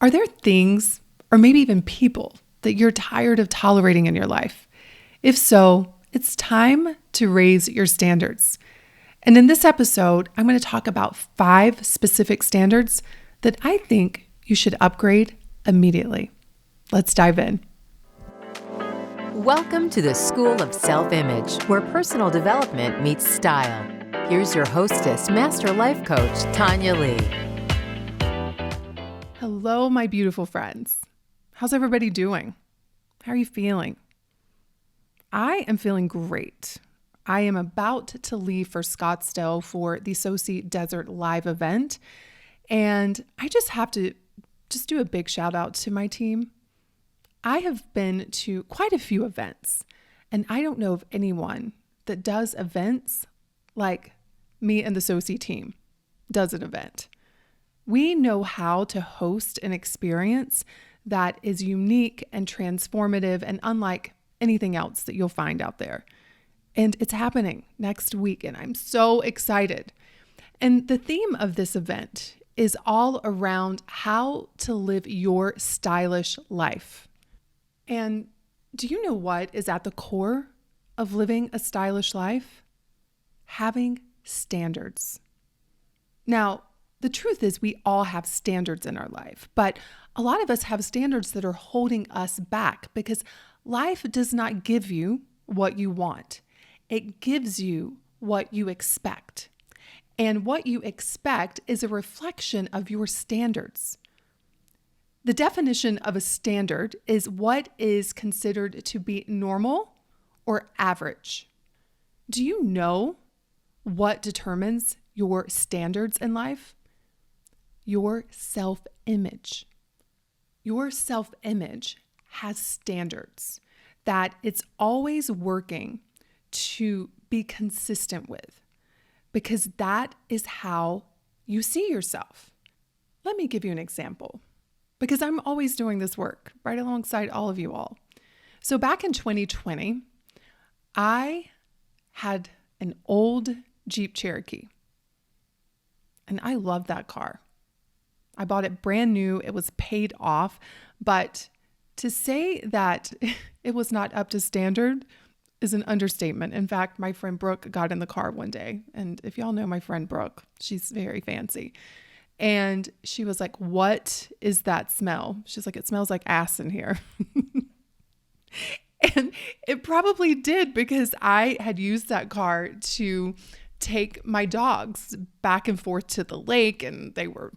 Are there things, or maybe even people, that you're tired of tolerating in your life? If so, it's time to raise your standards. And in this episode, I'm going to talk about 5 specific standards that I think you should upgrade immediately. Let's dive in. Welcome to the School of Self-Image, where personal development meets style. Here's your hostess, Master Life Coach, Tonya Leigh. Hello, my beautiful friends. How's everybody doing? How are you feeling? I am feeling great. I am about to leave for Scottsdale for the Soci Desert Live event. And I just have to do a big shout out to my team. I have been to quite a few events, and I don't know of anyone that does events like me and the Soci team does an event. We know how to host an experience that is unique and transformative and unlike anything else that you'll find out there. And it's happening next week, and I'm so excited. And the theme of this event is all around how to live your stylish life. And do you know what is at the core of living a stylish life? Having standards. Now, the truth is we all have standards in our life, but a lot of us have standards that are holding us back because life does not give you what you want. It gives you what you expect. And what you expect is a reflection of your standards. The definition of a standard is what is considered to be normal or average. Do you know what determines your standards in life? Your self-image. Your self-image has standards that it's always working to be consistent with, because that is how you see yourself. Let me give you an example, because I'm always doing this work right alongside all of you all. So back in 2020, I had an old Jeep Cherokee, and I loved that car. I bought it brand new. It was paid off. But to say that it was not up to standard is an understatement. In fact, my friend Brooke got in the car one day. And if y'all know my friend Brooke, she's very fancy. And she was like, "What is that smell?" She's like, "It smells like ass in here." And it probably did, because I had used that car to take my dogs back and forth to the lake, and they were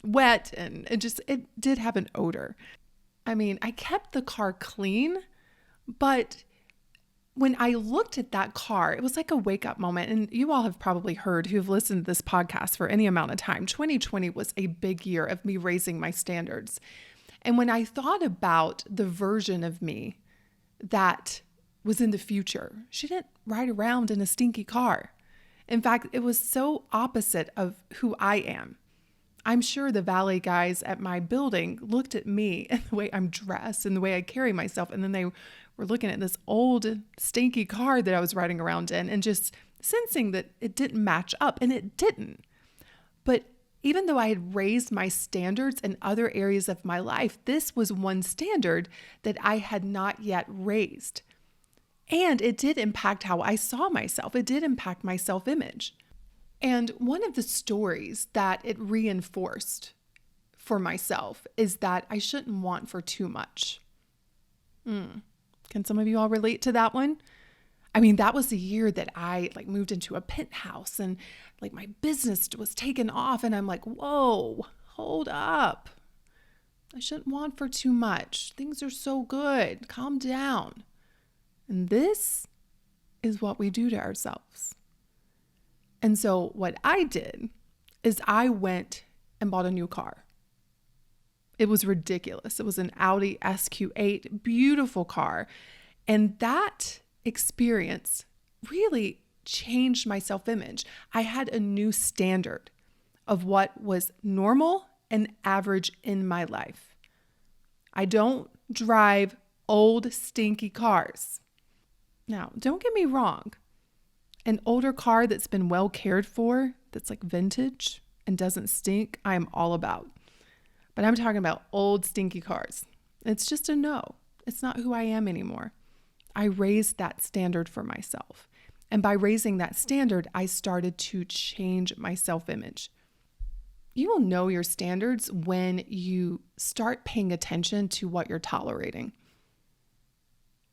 wet, and it did have an odor. I mean, I kept the car clean, but when I looked at that car, it was like a wake up moment. And you all have probably heard, who have listened to this podcast for any amount of time, 2020 was a big year of me raising my standards. And when I thought about the version of me that was in the future, she didn't ride around in a stinky car. In fact, it was so opposite of who I am. I'm sure the valet guys at my building looked at me and the way I'm dressed and the way I carry myself, and then they were looking at this old stinky car that I was riding around in and just sensing that it didn't match up, and it didn't. But even though I had raised my standards in other areas of my life, this was one standard that I had not yet raised. And it did impact how I saw myself. It did impact my self-image. And one of the stories that it reinforced for myself is that I shouldn't want for too much. Can some of you all relate to that one? I mean, that was the year that I moved into a penthouse, and my business was taken off, and I'm like, whoa, hold up. I shouldn't want for too much. Things are so good. Calm down. And this is what we do to ourselves. And so what I did is I went and bought a new car. It was ridiculous. It was an Audi SQ8, beautiful car. And that experience really changed my self-image. I had a new standard of what was normal and average in my life. I don't drive old, stinky cars. Now, don't get me wrong. An older car that's been well cared for, that's vintage and doesn't stink, I am all about. but I'm talking about old stinky cars. It's just a no. It's not who I am anymore. I raised that standard for myself. And by raising that standard, I started to change my self-image. You will know your standards when you start paying attention to what you're tolerating.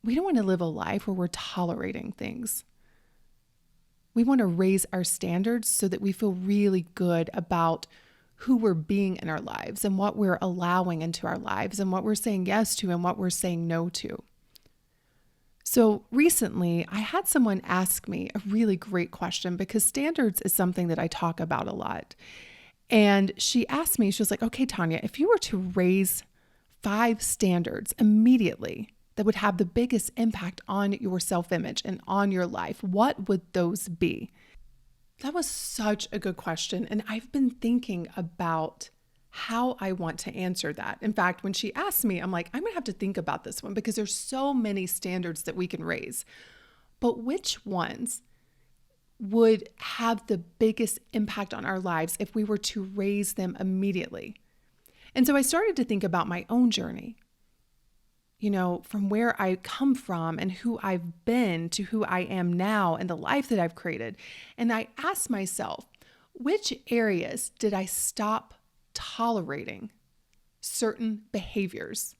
We don't want to live a life where we're tolerating things. We want to raise our standards so that we feel really good about who we're being in our lives and what we're allowing into our lives and what we're saying yes to and what we're saying no to. So recently, I had someone ask me a really great question because standards is something that I talk about a lot. And she asked me, she was like, okay, Tonya, if you were to raise 5 standards immediately that would have the biggest impact on your self-image and on your life, what would those be? That was such a good question. And I've been thinking about how I want to answer that. In fact, when she asked me, I'm like, I'm going to have to think about this one because there's so many standards that we can raise. But which ones would have the biggest impact on our lives if we were to raise them immediately? And so I started to think about my own journey, from where I come from and who I've been to who I am now and the life that I've created. And I asked myself, which areas did I stop tolerating certain behaviors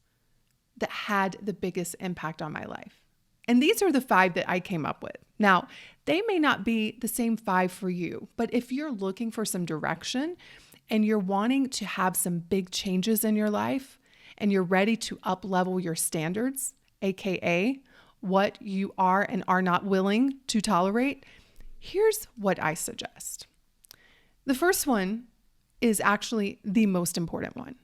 that had the biggest impact on my life? And these are the 5 that I came up with. Now, they may not be the same 5 for you, but if you're looking for some direction and you're wanting to have some big changes in your life and you're ready to up-level your standards, aka what you are and are not willing to tolerate, here's what I suggest. The first one is actually the most important one,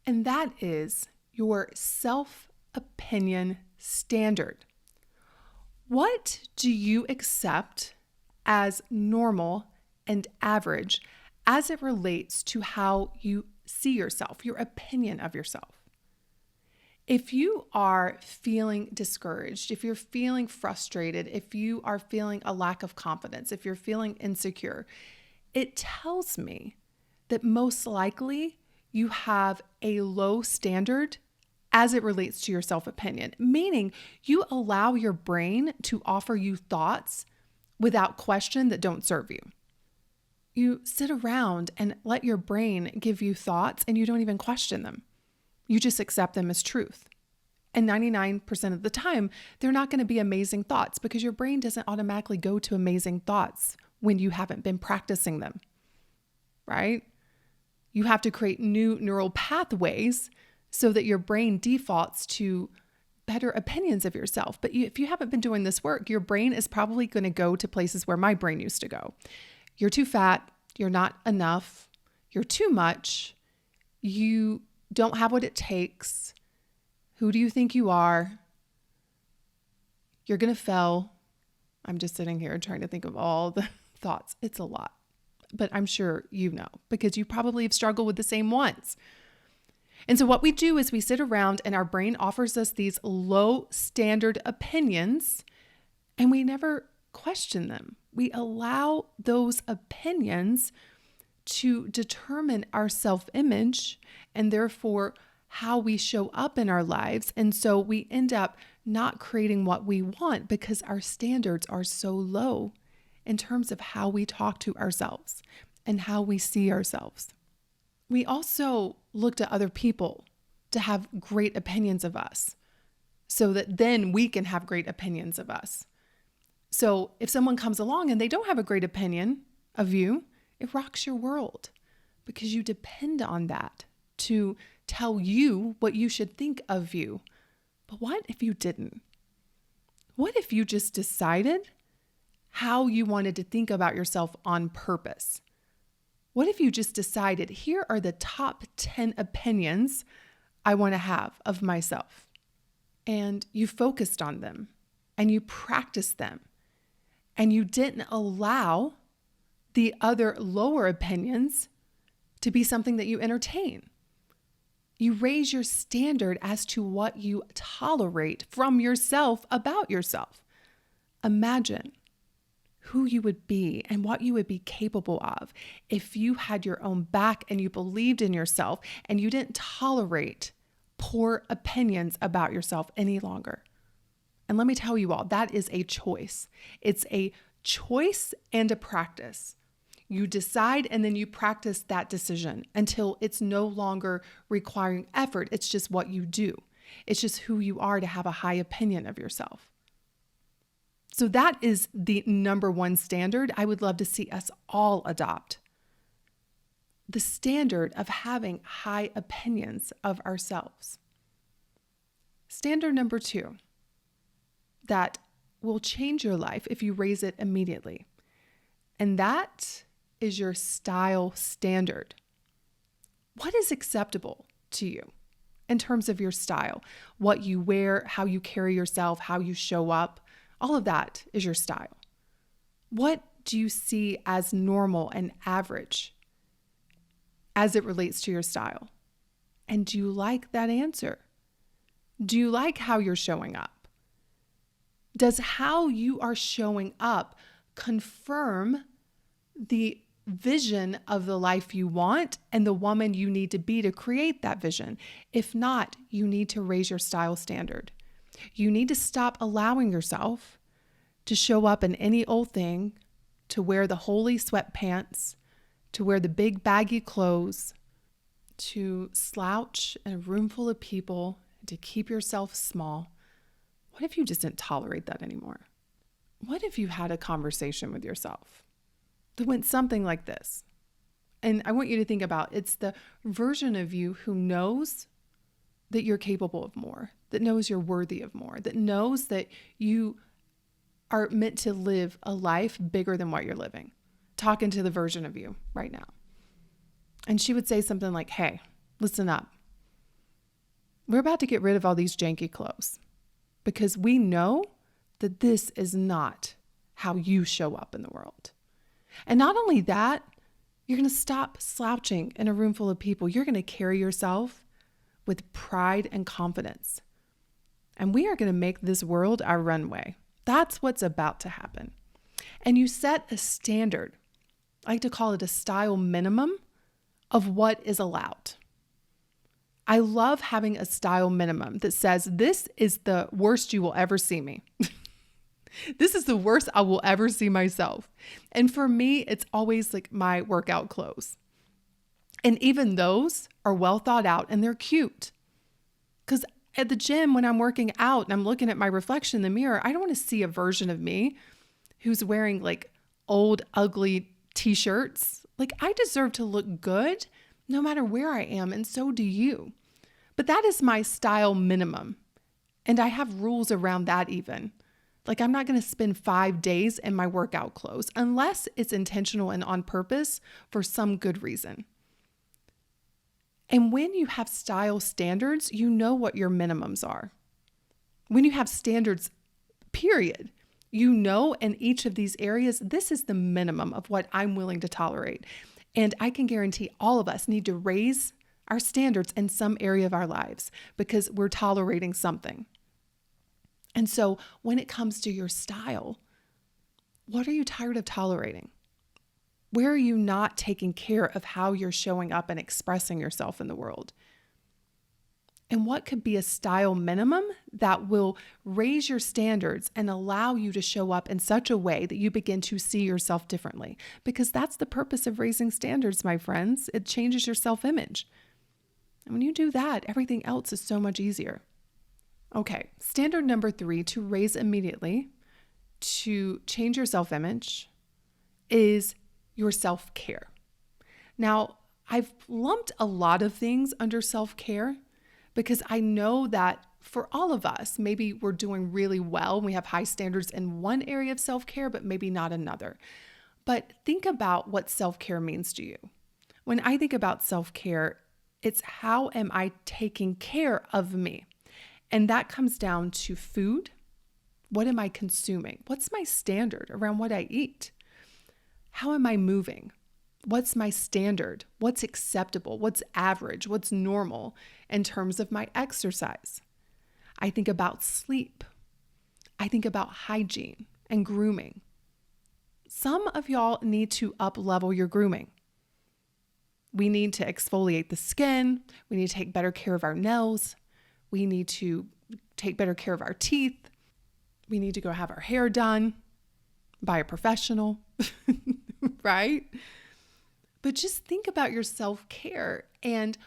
and that is your self-opinion standard. What do you accept as normal and average as it relates to how you see yourself, your opinion of yourself? If you are feeling discouraged, if you're feeling frustrated, if you are feeling a lack of confidence, if you're feeling insecure, it tells me that most likely you have a low standard as it relates to your self-opinion, meaning you allow your brain to offer you thoughts without question that don't serve you. You sit around and let your brain give you thoughts and you don't even question them. You just accept them as truth. And 99% of the time, they're not going to be amazing thoughts because your brain doesn't automatically go to amazing thoughts when you haven't been practicing them, right? You have to create new neural pathways so that your brain defaults to better opinions of yourself. But if you haven't been doing this work, your brain is probably going to go to places where my brain used to go. You're too fat. You're not enough. You're too much. You don't have what it takes. Who do you think you are? You're going to fail. I'm just sitting here trying to think of all the thoughts. It's a lot, but I'm sure you know because you probably have struggled with the same ones. And so what we do is we sit around and our brain offers us these low standard opinions and we never question them. We allow those opinions to determine our self-image and therefore how we show up in our lives. And so we end up not creating what we want because our standards are so low in terms of how we talk to ourselves and how we see ourselves. We also look to other people to have great opinions of us so that then we can have great opinions of us. So if someone comes along and they don't have a great opinion of you, it rocks your world because you depend on that to tell you what you should think of you. But what if you didn't? What if you just decided how you wanted to think about yourself on purpose? What if you just decided, here are the top 10 opinions I want to have of myself? And you focused on them and you practiced them and you didn't allow the other lower opinions to be something that you entertain. You raise your standard as to what you tolerate from yourself about yourself. Imagine who you would be and what you would be capable of if you had your own back and you believed in yourself and you didn't tolerate poor opinions about yourself any longer. And let me tell you all, that is a choice. It's a choice and a practice. You decide and then you practice that decision until it's no longer requiring effort. It's just what you do. It's just who you are to have a high opinion of yourself. So that is the number one standard I would love to see us all adopt. The standard of having high opinions of ourselves. Standard number 2, that will change your life if you raise it immediately. And that is your style standard. What is acceptable to you in terms of your style? What you wear, how you carry yourself, how you show up, all of that is your style. What do you see as normal and average as it relates to your style? And do you like that answer? Do you like how you're showing up? Does how you are showing up confirm the vision of the life you want and the woman you need to be to create that vision? If not, you need to raise your style standard. You need to stop allowing yourself to show up in any old thing, to wear the holey sweatpants, to wear the big baggy clothes, to slouch in a room full of people, to keep yourself small. What if you just didn't tolerate that anymore? What if you had a conversation with yourself that went something like this? And I want you to think about, it's the version of you who knows that you're capable of more, that knows you're worthy of more, that knows that you are meant to live a life bigger than what you're living. Talking to the version of you right now. And she would say something like, hey, listen up. We're about to get rid of all these janky clothes because we know that this is not how you show up in the world. And not only that, you're going to stop slouching in a room full of people. You're going to carry yourself with pride and confidence. And we are going to make this world our runway. That's what's about to happen. And you set a standard, I like to call it a style minimum of what is allowed. I love having a style minimum that says, this is the worst you will ever see me. This is the worst I will ever see myself. And for me, it's always like my workout clothes. And even those are well thought out and they're cute. Because at the gym, when I'm working out and I'm looking at my reflection in the mirror, I don't want to see a version of me who's wearing like old, ugly t-shirts. Like, I deserve to look good no matter where I am, and so do you. But that is my style minimum. And I have rules around that even. Like, I'm not going to spend 5 days in my workout clothes unless it's intentional and on purpose for some good reason. And when you have style standards, you know what your minimums are. When you have standards, period, you know in each of these areas, this is the minimum of what I'm willing to tolerate. And I can guarantee all of us need to raise our standards in some area of our lives because we're tolerating something. And so when it comes to your style, what are you tired of tolerating? Where are you not taking care of how you're showing up and expressing yourself in the world? And what could be a style minimum that will raise your standards and allow you to show up in such a way that you begin to see yourself differently? Because that's the purpose of raising standards, my friends. It changes your self-image. And when you do that, everything else is so much easier. Okay, standard number 3 to raise immediately, to change your self-image, is your self-care. Now, I've lumped a lot of things under self-care because I know that for all of us, maybe we're doing really well. We have high standards in one area of self-care, but maybe not another. But think about what self-care means to you. When I think about self-care, it's how am I taking care of me? And that comes down to food. What am I consuming? What's my standard around what I eat? How am I moving? What's my standard? What's acceptable? What's average? What's normal in terms of my exercise? I think about sleep. I think about hygiene and grooming. Some of y'all need to up-level your grooming. We need to exfoliate the skin. We need to take better care of our nails. We need to take better care of our teeth. We need to go have our hair done by a professional, right? But just think about your self-care and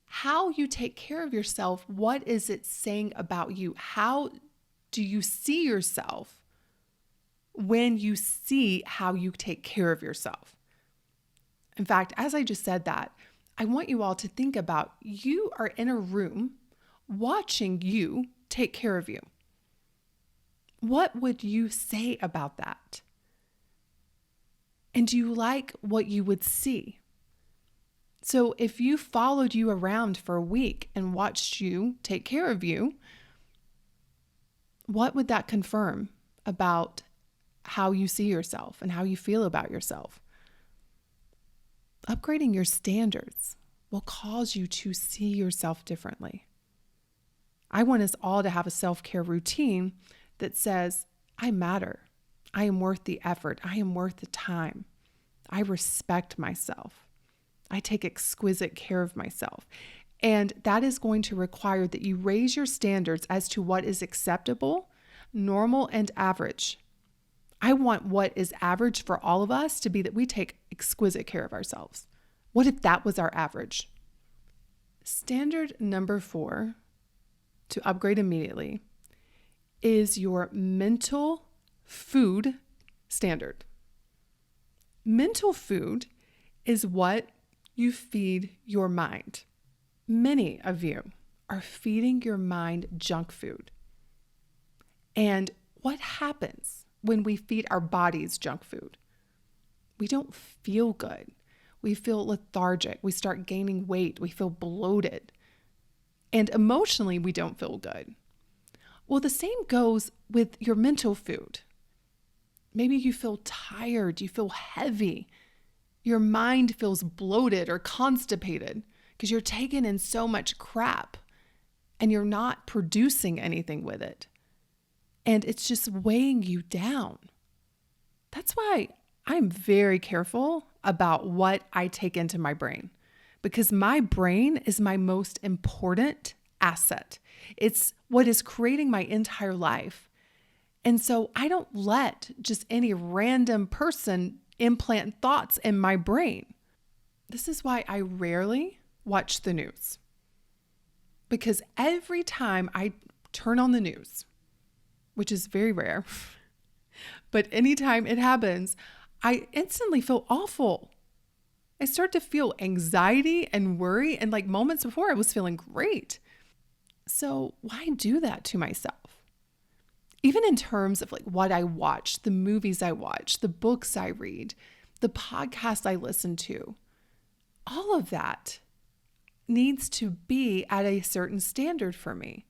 how you take care of yourself. What is it saying about you? How do you see yourself when you see how you take care of yourself? In fact, as I just said that, I want you all to think about you are in a room watching you take care of you. What would you say about that? And do you like what you would see? So if you followed you around for a week and watched you take care of you, what would that confirm about how you see yourself and how you feel about yourself? Upgrading your standards will cause you to see yourself differently. I want us all to have a self-care routine that says, I matter. I am worth the effort. I am worth the time. I respect myself. I take exquisite care of myself. And that is going to require that you raise your standards as to what is acceptable, normal, and average. I want what is average for all of us to be that we take exquisite care of ourselves. What if that was our average? Standard number 4 to upgrade immediately is your mental food standard. Mental food is what you feed your mind. Many of you are feeding your mind junk food. And what happens when we feed our bodies junk food? We don't feel good. We feel lethargic. We start gaining weight. We feel bloated. And emotionally, we don't feel good. Well, the same goes with your mental food. Maybe you feel tired. You feel heavy. Your mind feels bloated or constipated because you're taking in so much crap and you're not producing anything with it. And it's just weighing you down. That's why I'm very careful about what I take into my brain, because my brain is my most important asset. It's what is creating my entire life. And so I don't let just any random person implant thoughts in my brain. This is why I rarely watch the news, because every time I turn on the news, which is very rare, but anytime it happens, I instantly feel awful. I start to feel anxiety and worry, and like moments before I was feeling great. So why do that to myself? Even in terms of like what I watch, the movies I watch, the books I read, the podcasts I listen to, all of that needs to be at a certain standard for me.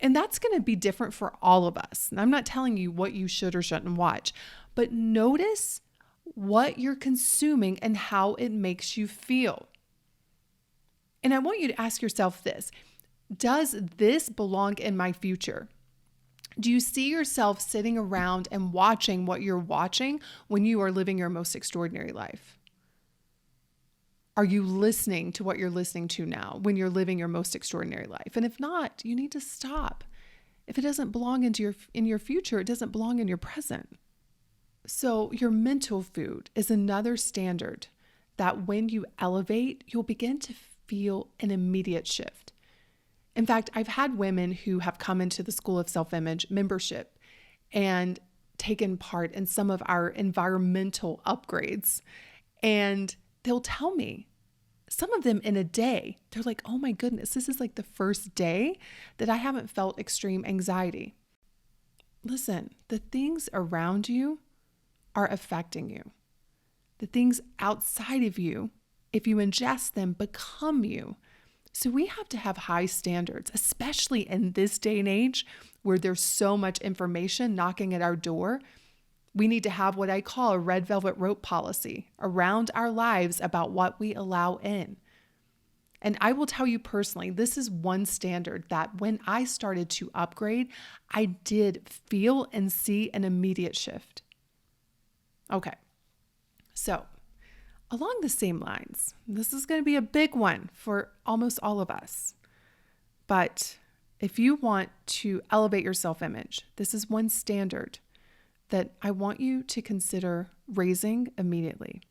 And that's going to be different for all of us. And I'm not telling you what you should or shouldn't watch, but notice what you're consuming and how it makes you feel. And I want you to ask yourself this: does this belong in my future? Do you see yourself sitting around and watching what you're watching when you are living your most extraordinary life? Are you listening to what you're listening to now when you're living your most extraordinary life? And if not, you need to stop. If it doesn't belong in your future, it doesn't belong in your present. So your mental food is another standard that when you elevate, you'll begin to feel an immediate shift. In fact, I've had women who have come into the School of Self-Image membership and taken part in some of our environmental upgrades. And they'll tell me, some of them in a day, they're like, oh my goodness, this is like the first day that I haven't felt extreme anxiety. Listen, the things around you are affecting you. The things outside of you, if you ingest them, become you. So we have to have high standards, especially in this day and age where there's so much information knocking at our door. We need to have what I call a red velvet rope policy around our lives about what we allow in. And I will tell you personally, this is one standard that when I started to upgrade, I did feel and see an immediate shift. Okay. So along the same lines, this is going to be a big one for almost all of us. But if you want to elevate your self-image, this is one standard that I want you to consider raising immediately.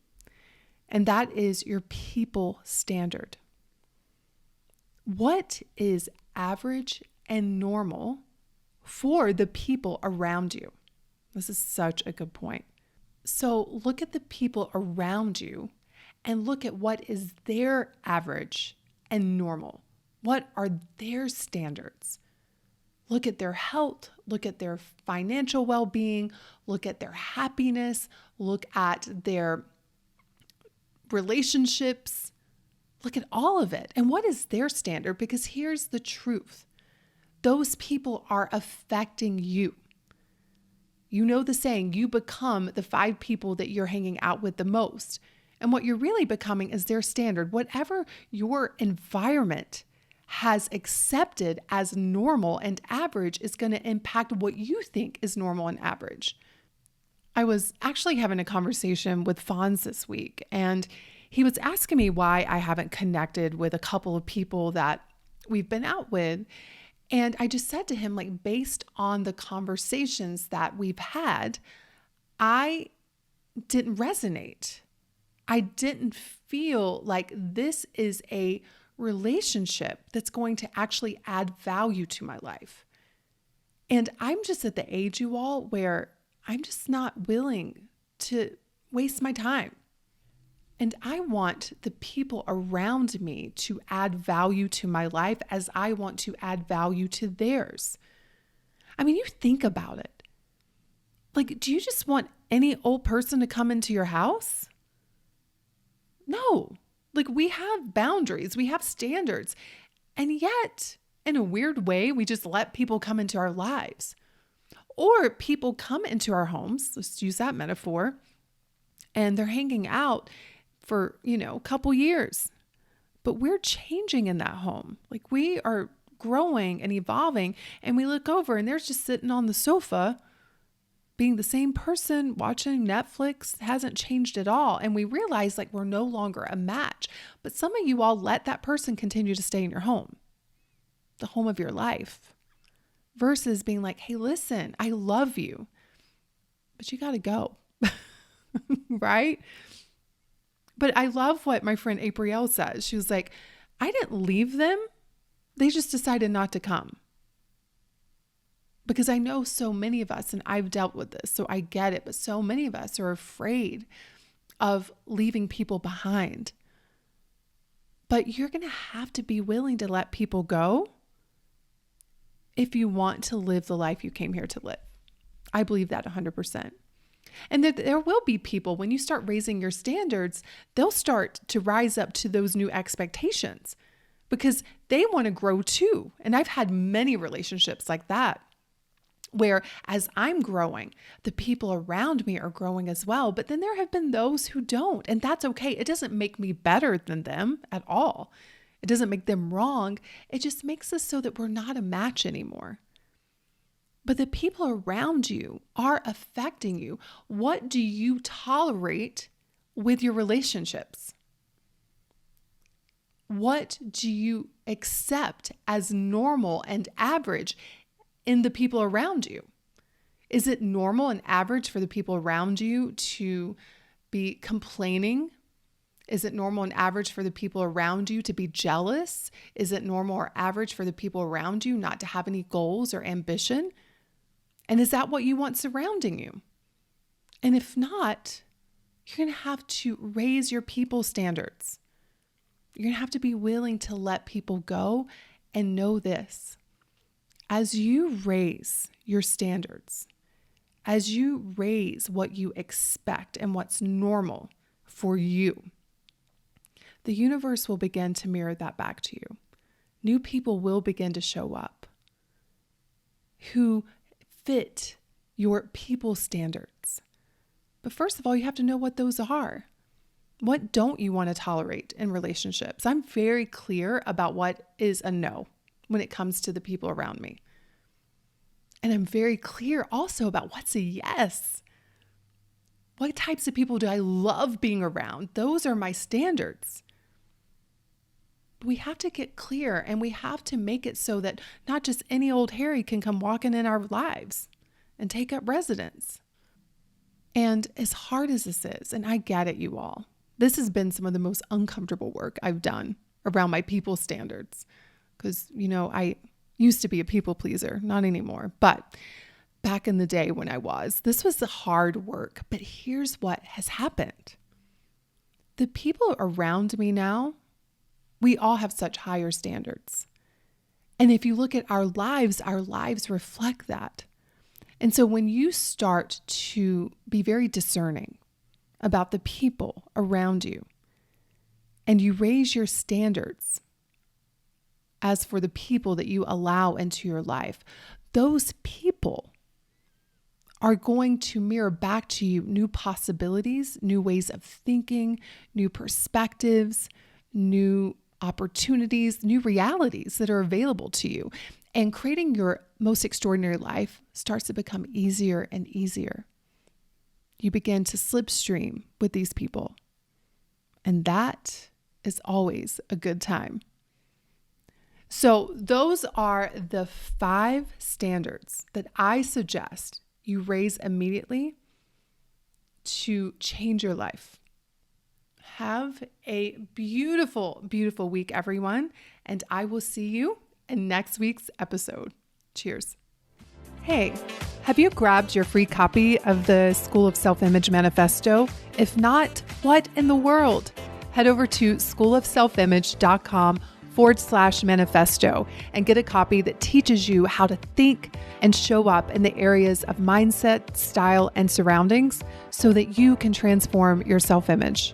And that is your people standard. What is average and normal for the people around you? This is such a good point. So look at the people around you and look at what is their average and normal. What are their standards? Look at their health, look at their financial well-being, look at their happiness, look at their relationships, look at all of it. And what is their standard? Because here's the truth. Those people are affecting you. You know the saying, you become the 5 people that you're hanging out with the most. And what you're really becoming is their standard. Whatever your environment has accepted as normal and average is going to impact what you think is normal and average. I was actually having a conversation with Fonz this week, and he was asking me why I haven't connected with a couple of people that we've been out with. And I just said to him, like, based on the conversations that we've had, I didn't resonate. I didn't feel like this is a relationship that's going to actually add value to my life. And I'm just at the age, you all, where I'm just not willing to waste my time. And I want the people around me to add value to my life as I want to add value to theirs. I mean, you think about it. Like, do you just want any old person to come into your house? No. Like, we have boundaries, we have standards. And yet, in a weird way, we just let people come into our lives. Or people come into our homes, let's use that metaphor, and they're hanging out for, a couple years. But we're changing in that home. Like, we are growing and evolving, and we look over and they're just sitting on the sofa being the same person watching Netflix, hasn't changed at all. And we realize like we're no longer a match. But some of you all let that person continue to stay in your home, the home of your life, versus being like, hey, listen, I love you, but you got to go. Right? But I love what my friend April says. She was like, I didn't leave them. They just decided not to come. Because I know so many of us, and I've dealt with this, so I get it, but so many of us are afraid of leaving people behind. But you're going to have to be willing to let people go if you want to live the life you came here to live. I believe that 100%. And there will be people, when you start raising your standards, they'll start to rise up to those new expectations because they want to grow too. And I've had many relationships like that, where as I'm growing, the people around me are growing as well. But then there have been those who don't, and that's okay. It doesn't make me better than them at all. It doesn't make them wrong. It just makes us so that we're not a match anymore. But the people around you are affecting you. What do you tolerate with your relationships? What do you accept as normal and average in the people around you? Is it normal and average for the people around you to be complaining? Is it normal and average for the people around you to be jealous? Is it normal or average for the people around you not to have any goals or ambition? And is that what you want surrounding you? And if not, you're going to have to raise your people standards. You're going to have to be willing to let people go and know this. As you raise your standards, as you raise what you expect and what's normal for you, the universe will begin to mirror that back to you. New people will begin to show up who fit your people standards. But first of all, you have to know what those are. What don't you want to tolerate in relationships? I'm very clear about what is a no when it comes to the people around me. And I'm very clear also about what's a yes. What types of people do I love being around? Those are my standards. We have to get clear, and we have to make it so that not just any old Harry can come walking in our lives and take up residence. And as hard as this is, and I get it, you all, this has been some of the most uncomfortable work I've done around my people standards. Because, I used to be a people pleaser, not anymore. But back in the day when I was, this was the hard work. But here's what has happened. The people around me now, we all have such higher standards. And if you look at our lives reflect that. And so when you start to be very discerning about the people around you, and you raise your standards as for the people that you allow into your life, those people are going to mirror back to you new possibilities, new ways of thinking, new perspectives, new opportunities, new realities that are available to you. And creating your most extraordinary life starts to become easier and easier. You begin to slipstream with these people. And that is always a good time. So those are the 5 standards that I suggest you raise immediately to change your life. Have a beautiful, beautiful week, everyone. And I will see you in next week's episode. Cheers. Hey, have you grabbed your free copy of the School of Self-Image Manifesto? If not, what in the world? Head over to schoolofselfimage.com/manifesto and get a copy that teaches you how to think and show up in the areas of mindset, style, and surroundings so that you can transform your self-image.